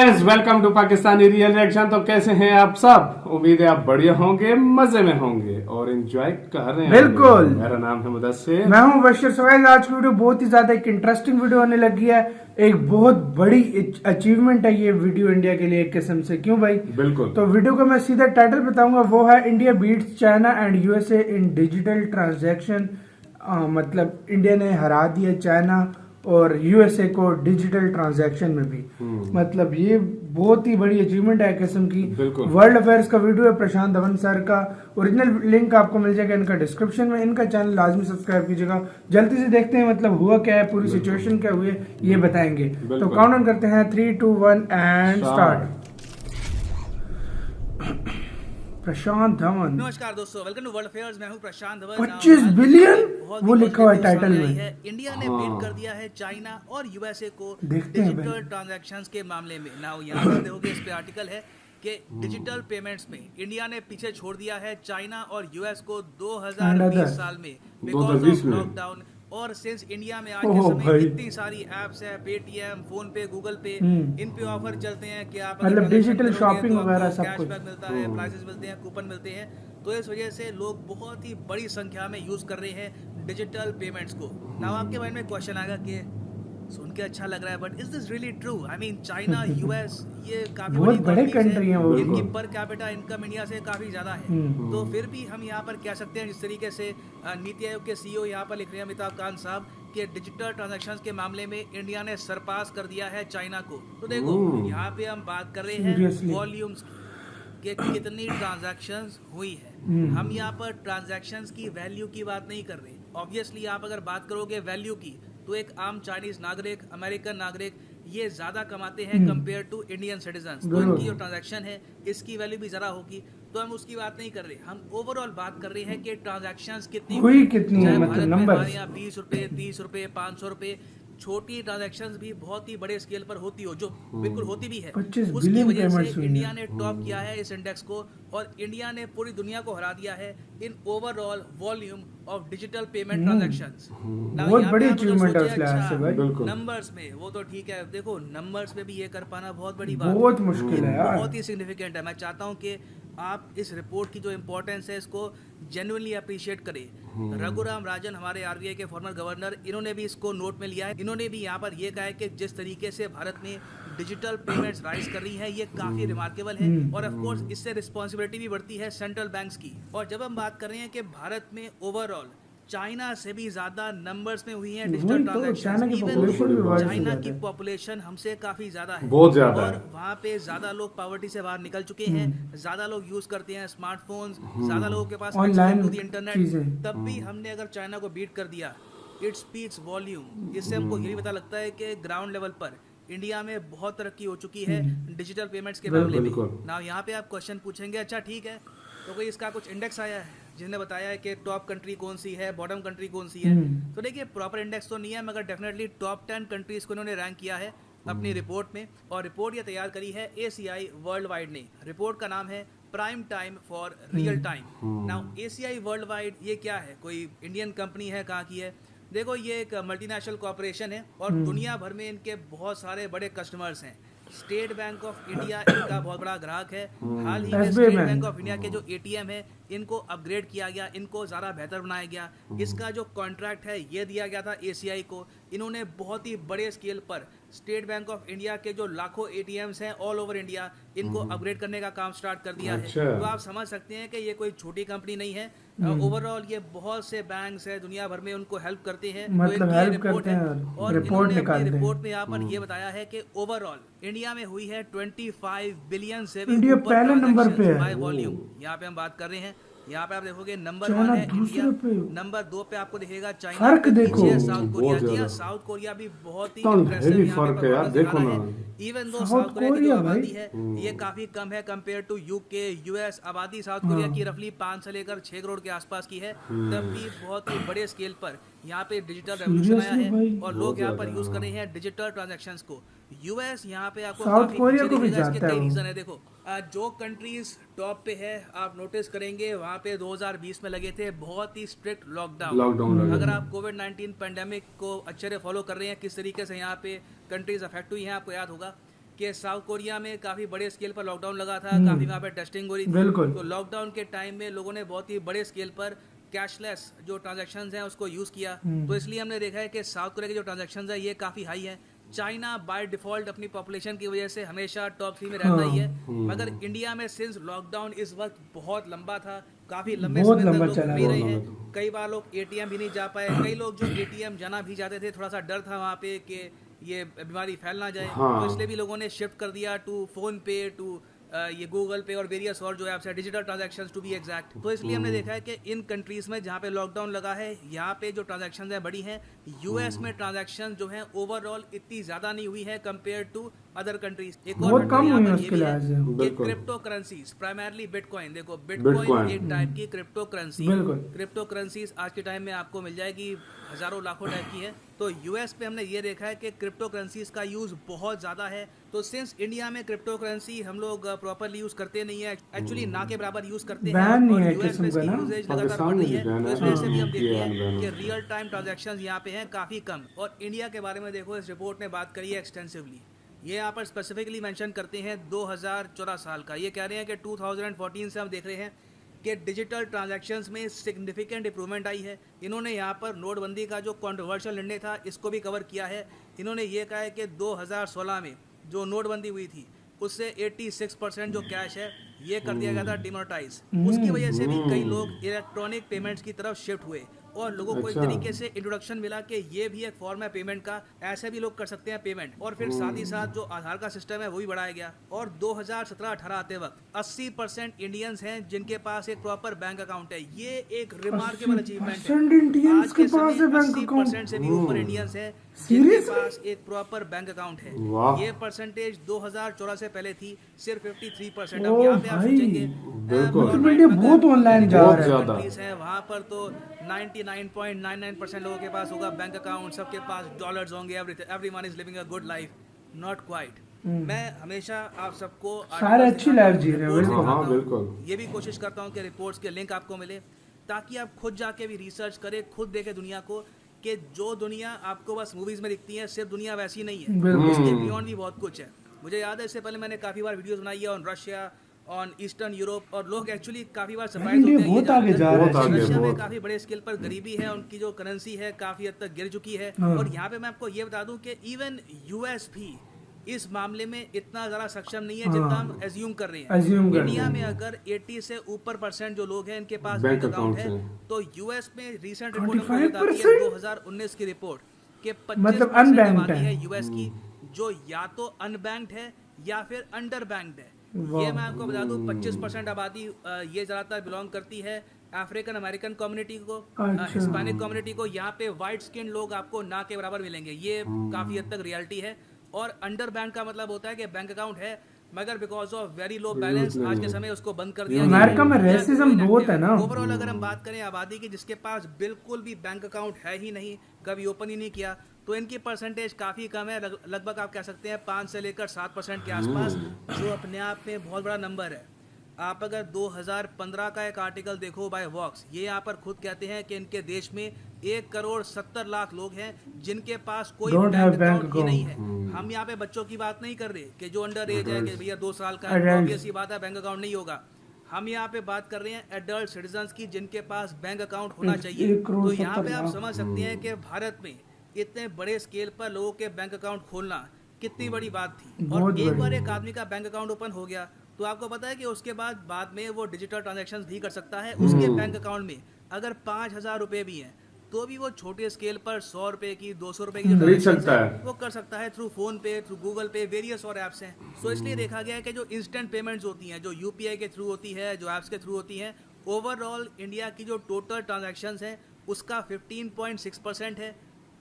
Guys, welcome to Pakistani real reaction. तो कैसे हैं आप सब? उम्मीद है आप बढ़िया होंगे, मजे में होंगे और एंजॉय कर रहे हैं। बिल्कुल। मेरा नाम है मुदस्सिर, मैं हूं बशीर सवाइज। आज की वीडियो बहुत ही ज्यादा एक इंटरेस्टिंग वीडियो होने लगी है। एक बहुत बड़ी अचीवमेंट है ये वीडियो इंडिया के लिए एक किस्म से। क्यों भाई? बिल्कुल। तो वीडियो का मैं सीधा टाइटल बताऊंगा, वो है India beats China and USA in digital transaction. मतलब इंडिया ने हरा दिया चाइना और यूएसए को डिजिटल ट्रांजैक्शन में भी। मतलब ये बहुत ही बड़ी अचीवमेंट है किस्म की। बिल्कुल। वर्ल्ड अफेयर्स का वीडियो है प्रशांत धवन सर का। ओरिजिनल लिंक आपको मिल जाएगा इनका डिस्क्रिप्शन में। इनका चैनल लाजमी सब्सक्राइब कीजिएगा। जल्दी से देखते हैं मतलब हुआ क्या है, पूरी सिचुएशन क्या हुई है ये बताएंगे। तो काउंट डाउन करते हैं 3, 2, 1 एंड स्टार्ट। प्रशांत धवन। नमस्कार दोस्तों, वेलकम टू वर्ल्ड अफेयर्स। मैं हूं प्रशांत धवन। 25 बिलियन बहुत वो ही लिखा हुआ है positive टाइटल न्यूज़ में। आई है। इंडिया ने बीट कर दिया है चाइना और यूएसए को देखते हैं डिजिटल भाई। ट्रांजैक्शंस के मामले में। नाउ यहाँ पर देखोगे इस पे आर्टिकल है कि डिजिटल पेमेंट्स में इंडिया ने पीछे छोड़ दिया है चाइना और यूएस को 2020 साल में बिकॉज 2020 ऑफ में। लॉकडाउन। और सिंस इंडिया में आज के ओह समय भाई। इतनी सारी एप्स है, पेटीएम, फोन पे, गूगल पे, इन पे ऑफर चलते हैं कि आप मतलब transaction डिजिटल करोगे शॉपिंग तो आपको वगैरह सब कुछ। कैशबैक मिलता है, प्राइजेस मिलते हैं, कूपन मिलते हैं। तो इस वजह से लोग बहुत ही बड़ी संख्या में यूज कर रहे हैं डिजिटल पेमेंट्स को। नाउ आपके माइंड में क्वेश्चन आएगा कि सुन के अच्छा लग रहा है, but is this really true? I mean China, US, ये काफी बहुत बड़ी बड़े economies country हैं वो। इनकी पर कैपिटा इनकम इंडिया से काफी ज्यादा है। तो फिर भी हम यहाँ पर कह सकते हैं, जिस तरीके से नीति आयोग के सीईओ यहाँ पर लिख रहे हैं अमिताभ कांत साहब, कि डिजिटल ट्रांजैक्शंस के मामले में इंडिया ने सरपास कर दिया है चाइना को। तो देखो यहाँ पे हम बात कर रहे हैं Seriously? वॉल्यूम्स कि कितनी ट्रांजैक्शंस हुई है। हम यहाँ पर ट्रांजैक्शंस की वैल्यू की बात नहीं कर रहे। ऑब्वियसली आप अगर बात करोगे वैल्यू की, तो एक आम चाइनीज नागरिक, अमेरिकन नागरिक ये ज्यादा कमाते हैं कंपेयर टू इंडियन सिटीजन। तो इनकी जो ट्रांजैक्शन है इसकी वैल्यू भी ज्यादा होगी। तो हम उसकी बात नहीं कर रहे, हम ओवरऑल बात कर रहे हैं कि ट्रांजैक्शंस कितनी हुई कितनी है, चाहे मतलब भारत में numbers। हमारे यहाँ 20 रुपए, 30 रुपए, 500 रुपए छोटी ट्रांजैक्शंस भी बहुत ही बड़े स्केल पर होती हो, जो बिल्कुल होती भी है। 25 उसकी बिलियन वजह पेमेंट्स से हुई इंडिया हैं। ने टॉप किया है इस इंडेक्स को और इंडिया ने पूरी दुनिया को हरा दिया है in overall volume of digital payment transactions. बहुत बड़ी achievement है उस लिहाज से भाई। बिल्कुल। नंबर्स में वो तो ठीक है, देखो नंबर्स में भी ये कर पाना बहुत बड़ी बात बहुत है। मुश्किल है यार। बहुत ही सिग्निफिकेंट है। मैं चाहता हूँ कि आप इस रिपोर्ट की जो इम्पोर्टेंस है इसको जेन्युइनली अप्रिशिएट करें। रघुराम राजन, हमारे आरबीआई के फॉर्मर गवर्नर, इन्होंने भी इसको नोट में लिया है। इन्होंने भी यहाँ पर ये कहा है कि जिस तरीके से भारत में डिजिटल पेमेंट्स राइज कर रही है ये काफी रिमार्केबल है। और ऑफ कोर्स इससे रिस्पॉन्सिबिलिटी भी बढ़ती है सेंट्रल बैंक्स की। और जब हम बात कर रहे हैं कि भारत में ओवरऑल चाइना से भी ज्यादा नंबर्स में हुई है डिजिटल वही तो, चाइना की population भी वर्ल्ड से चाइना ज्यादा की है। पॉपुलेशन हमसे काफी ज्यादा है, बहुत ज्यादा और है। वहाँ पे ज्यादा लोग पॉवर्टी से बाहर निकल चुके हैं, ज्यादा लोग यूज करते हैं स्मार्टफोन्स, ज्यादा लोगों के पास Online access to the internet। चीजें। तब भी हमने अगर चाइना को बीट कर दिया, इट स्पीक्स वॉल्यूम। इससे हमको ये भी पता लगता है कि ग्राउंड लेवल पर इंडिया में बहुत तरक्की हो चुकी है डिजिटल पेमेंट्स के मामले में। बिल्कुल। ना यहाँ पे आप क्वेश्चन पूछेंगे, अच्छा ठीक है तो कोई इसका कुछ इंडेक्स आया है जिसने बताया है कि टॉप कंट्री कौन सी है, बॉटम कंट्री कौन सी है? तो देखिए प्रॉपर इंडेक्स तो नहीं है, मगर डेफिनेटली टॉप 10 कंट्रीज को इन्होंने रैंक किया है अपनी रिपोर्ट में। और रिपोर्ट ये तैयार करी है एसीआई वर्ल्ड वाइड ने। रिपोर्ट का नाम है prime time for real time. Now ACI world wide ये क्या है? कोई इंडियन कंपनी है? कहाँ की है? देखो ये एक मल्टीनेशनल कॉर्पोरेशन है और दुनिया भर में इनके बहुत सारे बड़े कस्टमर्स हैं। स्टेट बैंक ऑफ इंडिया इनका बहुत बड़ा ग्राहक है। हाल ही में SBI state bank. Bank of India के जो एटीएम है इनको अपग्रेड किया गया, इनको ज़्यादा बेहतर बनाया गया। इसका जो कॉन्ट्रैक्ट है ये दिया गया था एसीआई को। इन्होंने बहुत ही बड़े स्केल पर स्टेट बैंक ऑफ इंडिया के जो लाखों एटीएम्स हैं ऑल ओवर इंडिया, इनको अपग्रेड करने का काम स्टार्ट कर दिया अच्छा। है। तो आप समझ सकते हैं कि ये कोई छोटी कंपनी नहीं है। ओवरऑल ये बहुत से बैंक्स है दुनिया भर में उनको हेल्प करते हैं। तो मतलब इनकी हेल्प रिपोर्ट करते है हैं और और रिपोर्ट इन्होंने अपनी निकालते हैं। रिपोर्ट में यहाँ पर ये बताया है कि ओवरऑल इंडिया में हुई है 25 बिलियन से भी इंडिया ऊपर पहले नंबर पे है। By volume. यहाँ पे हम बात कर रहे हैं, यहाँ पे आप देखोगे नंबर चाइना 1 है दूसरे इंडिया, पे। नंबर 2 पे आपको दिखेगा चाइना, फर्क फिर देखो। पीछे है साउथ कोरिया। बहुत जी हाँ, ज्यादा। साउथ कोरिया भी बहुत ही इतना impressive heavy यहाँ पे फर्क है यार, performance देखो दिखा रहा ना। है। Even though south south Korea की जो कोरिया आबादी भाई। है ये काफी कम है कंपेयर टू यूके, यूएस। आबादी साउथ कोरिया की रफली 5 से लेकर 6 करोड़ के आसपास की है। तब भी बहुत ही बड़े स्केल पर यहाँ पे डिजिटल रेवोल्यूशन आया Seriously है भाई? और लोग यहाँ पर यूज कर रहे हैं डिजिटल ट्रांजैक्शंस को। यूएस यहाँ पे आपको साउथ काफी कोरिया पीछे को भी दिखेगा। इसके जाता है कई वो। रीजन है। देखो जो कंट्रीज टॉप पे है आप नोटिस करेंगे वहाँ पे 2020 में लगे थे बहुत ही स्ट्रिक्ट लॉकडाउन। लॉकडाउन लगे। अगर आप कोविड-19 पेंडेमिक को अच्छे से फॉलो कर रहे हैं किस तरीके से यहाँ पे कंट्रीज अफेक्ट हुई हैं, आपको याद होगा कि साउथ कोरिया में काफ़ी बड़े स्केल पर लॉकडाउन लगा था, काफ़ी वहाँ पे टेस्टिंग हो रही थी। बिल्कुल। तो लॉकडाउन के टाइम में लोगों ने बहुत ही बड़े स्केल पर कैशलेस जो ट्रांजैक्शंस हैं उसको यूज़ किया। तो इसलिए हमने देखा है कि साउथ कोरिया के जो ट्रांजैक्शंस है ये काफ़ी हाई है। चाइना बाय डिफ़ॉल्ट अपनी पॉपुलेशन की वजह से हमेशा टॉप 3 में रहता ही है, मगर इंडिया में सिंस लॉकडाउन इस वक्त बहुत लंबा था, काफ़ी लंबे बहुत समय तक लंबा लोग चला घूम ही है। रहे हैं। कई बार लोग एटीएम भी नहीं जा पाए, कई लोग जो एटीएम जाना भी चाहते थे, थोड़ा सा डर था वहाँ पे कि ये बीमारी फैल ना जाए, तो इसलिए भी लोगों ने शिफ्ट कर दिया टू फोन पे, टू ये गूगल पे और वेरियस और जो ऐप्स है, digital transactions to be exact. तो इसलिए हमने देखा है कि इन कंट्रीज में जहाँ पे लॉकडाउन लगा है, यहाँ पे जो ट्रांजैक्शंस है बड़ी हैं। यूएस में ट्रांजैक्शन जो है ओवरऑल इतनी ज़्यादा नहीं हुई है कंपेयर टू अदर कंट्रीज। एक और बहुत फैक्टर कम यहाँ हुई पर है ये उसके भी लिहाज से। है कि बिल्कुल। क्रिप्टो करेंसीज, प्राइमरली बिटकॉइन, देखो बिटकॉइन बिटकॉइन। एक टाइप की क्रिप्टो करेंसी, बिल्कुल। क्रिप्टो करेंसीज आज के टाइम में आपको मिल जाएगी हज़ारों लाखों टाइप की है। तो यूएस पे हमने ये देखा है कि क्रिप्टो करेंसीज का यूज़ बहुत ज़्यादा है। तो सिंस इंडिया में क्रिप्टो करेंसी हम लोग प्रॉपरली यूज़ करते नहीं है, एक्चुअली ना के बराबर यूज़ करते हैं, बैन नहीं और है यूएस किस्म में का इसकी ना। यूजेज लगातार पाकिस्तान बढ़ में रही भी है। बैन तो है, इस वजह से भी हम हाँ, देखते किया हैं बैन। कि रियल टाइम ट्रांजैक्शंस यहाँ पे हैं काफ़ी कम। और इंडिया के बारे में देखो, इस रिपोर्ट ने बात करी है एक्सटेंसिवली। ये यहाँ पर स्पेसिफिकली मेंशन करते हैं 2014 साल का। ये कह रहे हैं कि 2014 से हम देख रहे हैं कि डिजिटल ट्रांजैक्शंस में सिग्निफिकेंट इंप्रूवमेंट आई है। इन्होंने यहाँ पर नोटबंदी का जो कंट्रोवर्शियल निर्णय था इसको भी कवर किया है। इन्होंने ये कहा है कि 2016 में जो नोटबंदी हुई थी उससे 86% जो कैश है ये कर दिया गया था डिमोनेटाइज। उसकी वजह से भी कई लोग इलेक्ट्रॉनिक पेमेंट्स की तरफ शिफ्ट हुए और लोगों को एक अच्छा। तरीके से इंट्रोडक्शन मिला कि ये भी एक फॉर्म है पेमेंट का, ऐसे भी लोग कर सकते हैं पेमेंट। और फिर साथ ही साथ जो आधार का सिस्टम है वो भी बढ़ाया गया। और 2017-18 आते वक्त 80% इंडियंस हैं जिनके पास एक प्रॉपर बैंक अकाउंट है। ये एक रिमार्केबल अचीवमेंट 80% इंडियंस के पास है बैंक 80% अकाउंट। से भी ऊपर इंडियंस हैं जिनके Seriously? पास एक प्रॉपर बैंक अकाउंट है। वाह। ये परसेंटेज 2014 से पहले थी सिर्फ 53%। ओ अब यहाँ पे आप भाई, सोचेंगे बिल्कुल। और इंडिया बहुत ऑनलाइन जा बहुत रहा है। ज्यादा। कंट्रीज हैं वहाँ पर तो 99.99% लोगों के पास होगा बैंक अकाउंट, सबके पास डॉलर्स होंगे, everyone is living a good life. Not quite. मैं हमेशा आप सबको सारे अच्छी लाइफ जी रहे हैं, reports बिल्कुल। दिखाता हाँ, हूँ। बिल्कुल। ये भी कोशिश करता हूँ कि रिपोर्ट्स के लिंक आपको मिले ताकि आप खुद जाके भी रिसर्च करें, खुद देखें दुनिया को कि जो दुनिया आपको बस मूवीज में दिखती है सिर्फ दुनिया वैसी नहीं है, बिल्कुल। उसके बियॉन्ड भी बहुत कुछ है। मुझे याद है इससे पहले मैंने काफ़ी बार वीडियोस बनाई है on Russia, on eastern Europe, और लोग एक्चुअली काफ़ी बार सरप्राइज इंडिया होते हैं बहुत आगे जा रहा बहुत है आगे, रशिया में बहुत। काफ़ी बड़े स्केल पर गरीबी है, उनकी जो करेंसी है काफ़ी हद तक गिर चुकी है। हाँ। और यहाँ पे मैं आपको ये बता दूं कि इवन यूएस भी इस मामले में इतना ज़्यादा सक्षम नहीं है जितना हाँ। हम एज्यूम कर रहे हैं। Assume कर इंडिया रहे में हैं। अगर 80 से ऊपर % जो लोग हैं इनके पास बैंक बैंक अकाउंट है, अकाउंट तो यूएस में रिसेंट रिपोर्ट बताती है 25%? 2019 की रिपोर्ट के 25% मतलब unbanked आबादी है। है यूएस की जो या तो अनबैंक्ड है या फिर अंडर बैंक्ड है। वाह। ये मैं आपको बता दूं 25% आबादी ये ज़्यादातर बिलोंग करती है अफ्रीकन अमेरिकन कम्युनिटी को, अच्छा। हिस्पैनिक कम्युनिटी को। यहाँ पे वाइट स्किन लोग आपको ना के बराबर मिलेंगे, ये काफ़ी हद तक रियलिटी है। और अंडर बैंक का मतलब होता है कि बैंक अकाउंट है मगर because of very low balance आज के समय उसको बंद कर दिया गया है। अमेरिका में racism बहुत है ना। ओवरऑल अगर हम बात करें आबादी की जिसके पास बिल्कुल भी बैंक अकाउंट है ही नहीं, कभी ओपन ही नहीं किया, तो इनकी परसेंटेज काफ़ी कम है। लगभग आप कह सकते हैं 5 से लेकर 7% के आसपास, जो अपने आप में बहुत बड़ा नंबर है। आप अगर 2015 का एक आर्टिकल देखो बाय वॉक्स, ये यहाँ पर खुद कहते हैं कि इनके देश में 1,70,00,000 लोग हैं जिनके पास कोई Don't have bank bank account ही नहीं है। account। हम यहाँ पे बच्चों की बात नहीं कर रहे कि जो अंडर एज है कि भैया 2 साल का है, Adults। ऑब्वियस ही बात है बैंक अकाउंट नहीं होगा। हम यहाँ पे बात कर रहे हैं एडल्ट सिटीजन्स की जिनके पास बैंक अकाउंट होना चाहिए। 1,70,00,000 तो यहाँ पे आप समझ सकते हैं कि भारत में इतने बड़े स्केल पर लोगों के बैंक अकाउंट खोलना कितनी बड़ी बात थी। बहुत और एक बड़ी। बार एक आदमी का बैंक अकाउंट ओपन हो गया तो आपको पता है कि उसके बाद में वो डिजिटल ट्रांजैक्शंस भी कर सकता है। उसके बैंक अकाउंट में अगर 5,000 रुपए भी हैं तो भी वो छोटे स्केल पर 100 रुपए की 200 रुपए की जो भेज transactions सकता हैं, है। वो कर सकता है थ्रू फोन पे, थ्रू गूगल पे, वेरियस और ऐप्स हैं। सो इसलिए देखा गया है कि जो इंस्टेंट पेमेंट्स होती हैं, जो यूपीआई के थ्रू होती है, जो ऐप्स के थ्रू होती हैं, ओवरऑल इंडिया की जो टोटल ट्रांजैक्शंस हैं उसका 15.6% है।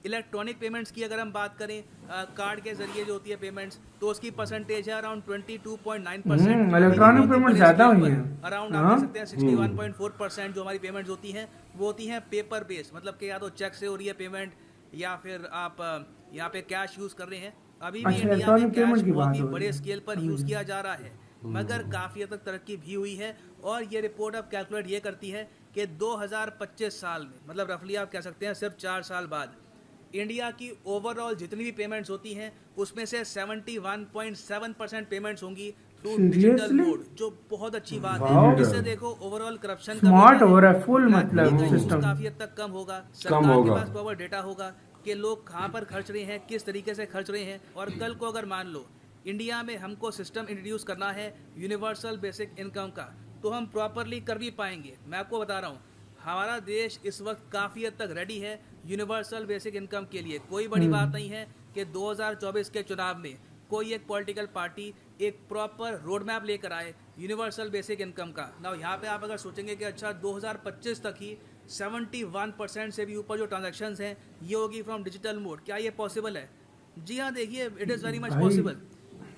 इलेक्ट्रॉनिक पेमेंट्स की अगर हम बात करें कार्ड के जरिए जो होती है पेमेंट्स, तो उसकी परसेंटेज है अराउंड 22.9%। इलेक्ट्रॉनिक पेमेंट ज्यादा हुई हैं। अराउंड आप कह सकते हैं 61.4% जो हमारी पेमेंट्स होती हैं वो होती हैं पेपर बेस, मतलब कि या तो चेक से हो रही है पेमेंट या फिर आप यहाँ पे कैश यूज कर रहे हैं। अभी भी अच्छा, इंडिया में इलेक्ट्रॉनिक कैश पेमेंट की बहुत बात ही हो रही बड़े है। स्केल पर यूज किया जा रहा है, मगर काफ़ी हद तक तरक्की भी हुई है। और ये रिपोर्ट अब कैलकुलेट ये करती है कि 2025 साल में, मतलब रफली आप कह सकते हैं सिर्फ 4 साल बाद, इंडिया की ओवरऑल जितनी भी पेमेंट्स होती हैं उसमें से 71.7% पेमेंट्स होंगी थ्रू डिजिटल Seriously? मोड, जो बहुत अच्छी बात Wow. है। इससे देखो ओवरऑल करप्शन Smart हो रहा है, full मतलब system. काफी हद तक कम होगा, सरकार के होगा। पास प्रॉपर डेटा होगा कि लोग कहाँ पर खर्च रहे हैं, किस तरीके से खर्च रहे हैं। और कल को अगर मान लो इंडिया में हमको सिस्टम इंट्रोड्यूस करना है यूनिवर्सल बेसिक इनकम का, तो हम प्रॉपरली कर भी पाएंगे। मैं आपको बता रहा हूँ, हमारा देश इस वक्त काफ़ी हद तक रेडी है यूनिवर्सल बेसिक इनकम के लिए। कोई बड़ी बात नहीं है कि 2024 के चुनाव में कोई एक पॉलिटिकल पार्टी एक प्रॉपर रोड मैप लेकर आए यूनिवर्सल बेसिक इनकम का। ना यहाँ पे आप अगर सोचेंगे कि अच्छा 2025 तक ही 71% से भी ऊपर जो ट्रांजैक्शंस हैं ये होगी फ्रॉम डिजिटल मोड, क्या ये पॉसिबल है? जी हाँ, देखिए it is very much possible.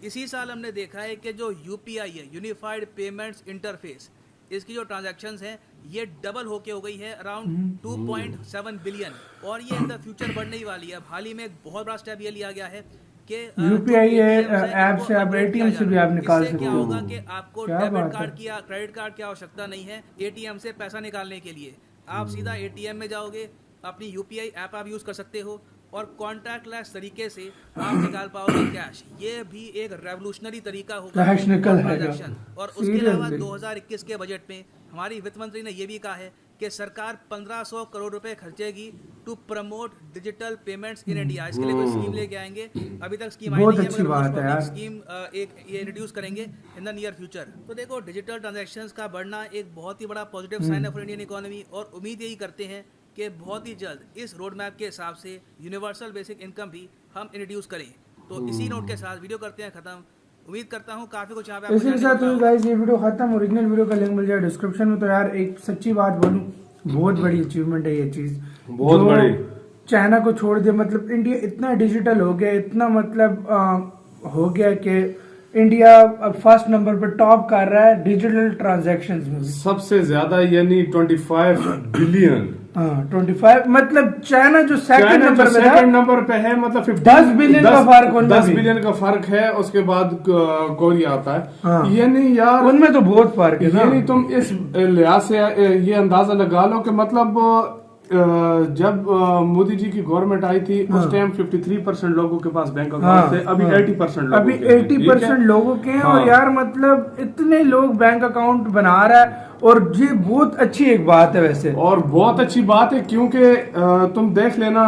इसी साल हमने देखा है कि जो यूपीआई है, यूनिफाइड पेमेंट्स इंटरफेस, इसकी जो ट्रांजैक्शंस हैं ये डबल होके हो गई है अराउंड 2.7 बिलियन, और ये इन द फ्यूचर बढ़ने ही वाली है। अब हाल ही में एक बहुत बड़ा स्टेप ये लिया गया है कि यूपीआई ऐप से आप एटीएम से भी आप निकाल सकते क्या हो। होगा कि आपको क्या डेबिट बात कार्ड है? की या क्रेडिट कार्ड की आवश्यकता नहीं है एटीएम से पैसा निकालने के लिए। आप सीधा एटीएम में जाओगे, अपनी यूपीआई ऐप आप यूज कर सकते हो और कॉन्टैक्टलेस तरीके से आप निकाल पाओगे कैश। ये भी एक रेवोल्यूशनरी तरीका होगा कैश निकल आएगा। ट्रांजैक्शन। और उसके अलावा Seriously? 2021 के बजट में हमारी वित्त मंत्री ने ये भी कहा है कि सरकार 1500 करोड़ रुपए खर्चेगी to promote digital payments in India. इसके लिए कोई स्कीम लेके आएंगे, अभी तक स्कीम आई बहुत नहीं है, अच्छी मगर बात most है probably यार। स्कीम एक ये इंट्रोड्यूस करेंगे इन द नियर फ्यूचर। तो देखो डिजिटल ट्रांजैक्शंस का बढ़ना एक बहुत ही बड़ा पॉजिटिव साइन है फॉर इंडियन इकोनॉमी, और उम्मीद यही करते हैं कि बहुत ही जल्द इस रोड मैप के हिसाब से यूनिवर्सल बेसिक इनकम भी हम इंट्रोड्यूस करें। तो इसी नोट के साथ वीडियो करते हैं खत्म। उम्मीद करता हूँ काफी कुछ यहाँ पे आपको इसी के जानने साथ को मिला। गाइस ये वीडियो खत्म। ओरिजिनल वीडियो का लिंक मिल जाए डिस्क्रिप्शन में। तो यार एक सच्ची बात बोलूं, बहुत बड़ी अचीवमेंट है ये चीज, बहुत जो बड़ी। चाइना को छोड़ दे। मतलब इंडिया इतना डिजिटल हो गया, इतना मतलब हो गया कि इंडिया अब फर्स्ट नंबर पर टॉप कर रहा है डिजिटल ट्रांजैक्शंस में। सबसे ज्यादा यानी 25 बिलियन। हाँ 25, मतलब चाइना जो सेकंड नंबर पे था, सेकंड नंबर पे है, मतलब 10 बिलियन का फर्क उनमें 10 भी। बिलियन का फर्क है। उसके बाद कोरिया आता है। हाँ। ये नहीं यार, उनमें तो बहुत फर्क है ना। ये नहीं, तुम इस लिहाज से ये अंदाजा लगा लो कि मतलब जब मोदी जी की गवर्नमेंट आई थी उस टाइम 53% लोगों के पास बैंक अकाउंट थे, अभी 80% लोगों अभी के हैं, 80% लोगों के हैं। हाँ। और यार मतलब इतने लोग बैंक अकाउंट बना रहा है, और ये बहुत अच्छी एक बात है वैसे। और बहुत अच्छी बात है क्योंकि तुम देख लेना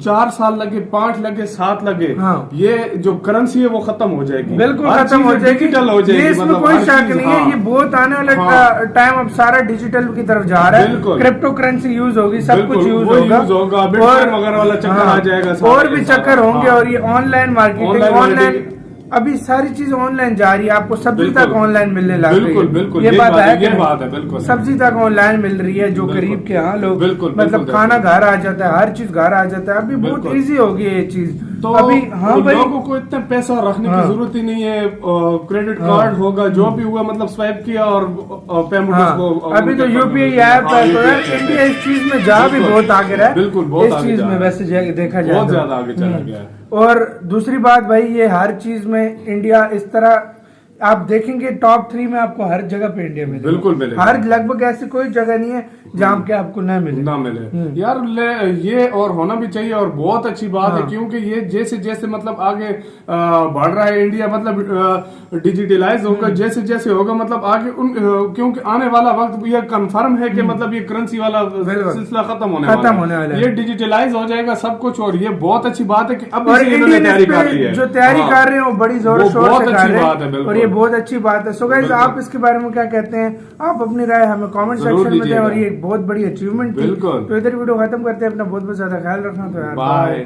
4 साल लगे, 5 लगे, 7 लगे, हाँ। ये जो करेंसी है वो खत्म हो जाएगी, बिल्कुल हर खत्म चीज़ हो जाएगी, डिजिटल हो जाएगी। ये इसमें मतलब कोई हर शक चीज़, नहीं है। हाँ। ये बहुत आने वाला हाँ। टाइम अब सारा डिजिटल की तरफ जा रहा है। बिल्कुल। क्रिप्टो करेंसी यूज होगी, सब बिल्कुल, कुछ यूज वो होगा, यूज होगा, बिटकॉइन वगैरह वाला चक्कर आ जाएगा, सारा और भी ये सारा। चक्कर होंगे। हाँ। और ये online marketing, online online marketing. अभी सारी चीज ऑनलाइन जा रही है। आपको सब्जी बिल्कुल। तक ऑनलाइन मिलने लग रही है। बिल्कुल, बिल्कुल, ये ये बात बात है है, कि ये नहीं? बात है, बिल्कुल। सब्जी तक ऑनलाइन मिल रही है, जो बिल्कुल। गरीब के यहाँ लोग बिल्कुल, मतलब बिल्कुल, खाना घर आ जाता है, हर चीज घर आ जाता है। अभी बहुत बिल्कुल। इजी हो गई है ये चीज। तो अभी हाँ भाई, लोगों को इतना पैसा रखने हाँ। की जरूरत ही नहीं है। क्रेडिट कार्ड होगा, जो भी हुआ मतलब स्वाइप किया और पेमेंट हाँ, उसको अभी तो यूपीआई ऐप है। तो यार इंडिया इस चीज में जा भी बिल्कुल। बहुत आगे रहा है। बिल्कुल, बहुत इस आगे चीज जा में रहा है। वैसे देखा जाए बहुत तो। ज्यादा आगे चला गया है। और दूसरी बात भाई, ये हर चीज में इंडिया इस तरह आप देखेंगे टॉप 3 में आपको हर जगह पे इंडिया मिलेगा। बिल्कुल मिलेगा। हर लगभग ऐसी कोई जगह नहीं है जहाँ के आपको न मिले। ना मिले यार, ये और होना भी चाहिए, और बहुत अच्छी बात है हाँ। क्योंकि ये जैसे जैसे मतलब आगे बढ़ रहा है इंडिया, मतलब डिजिटलाइज होगा जैसे जैसे होगा, मतलब आगे क्योंकि आने वाला वक्त ये कंफर्म है कि मतलब ये करेंसी वाला सिलसिला खत्म होने वाला है। ये डिजिटलाइज हो जाएगा सब कुछ, और ये बहुत अच्छी बात है कि अब और इन्होंने इंडियन तैयारी कर ली है। जो तैयारी हाँ। कर रहे हैं वो बड़ी जोर वो शोर बहुत से कर अच्छी रहे बात है, हैं, बिल्कुल। और ये बहुत अच्छी बात है। सो गाइस, बिल्कुल। आप इसके बारे में क्या कहते हैं? आप अपनी राय हमें कमेंट जरूर सेक्शन में दें। दीजिएगा। और ये एक बहुत बड़ी अचीवमेंट थी। बिल्कुल। तो इधर वीडियो खत्म करते हैं। अपना बहुत बहुत ज्यादा ख्याल रखना। तो यार बाय।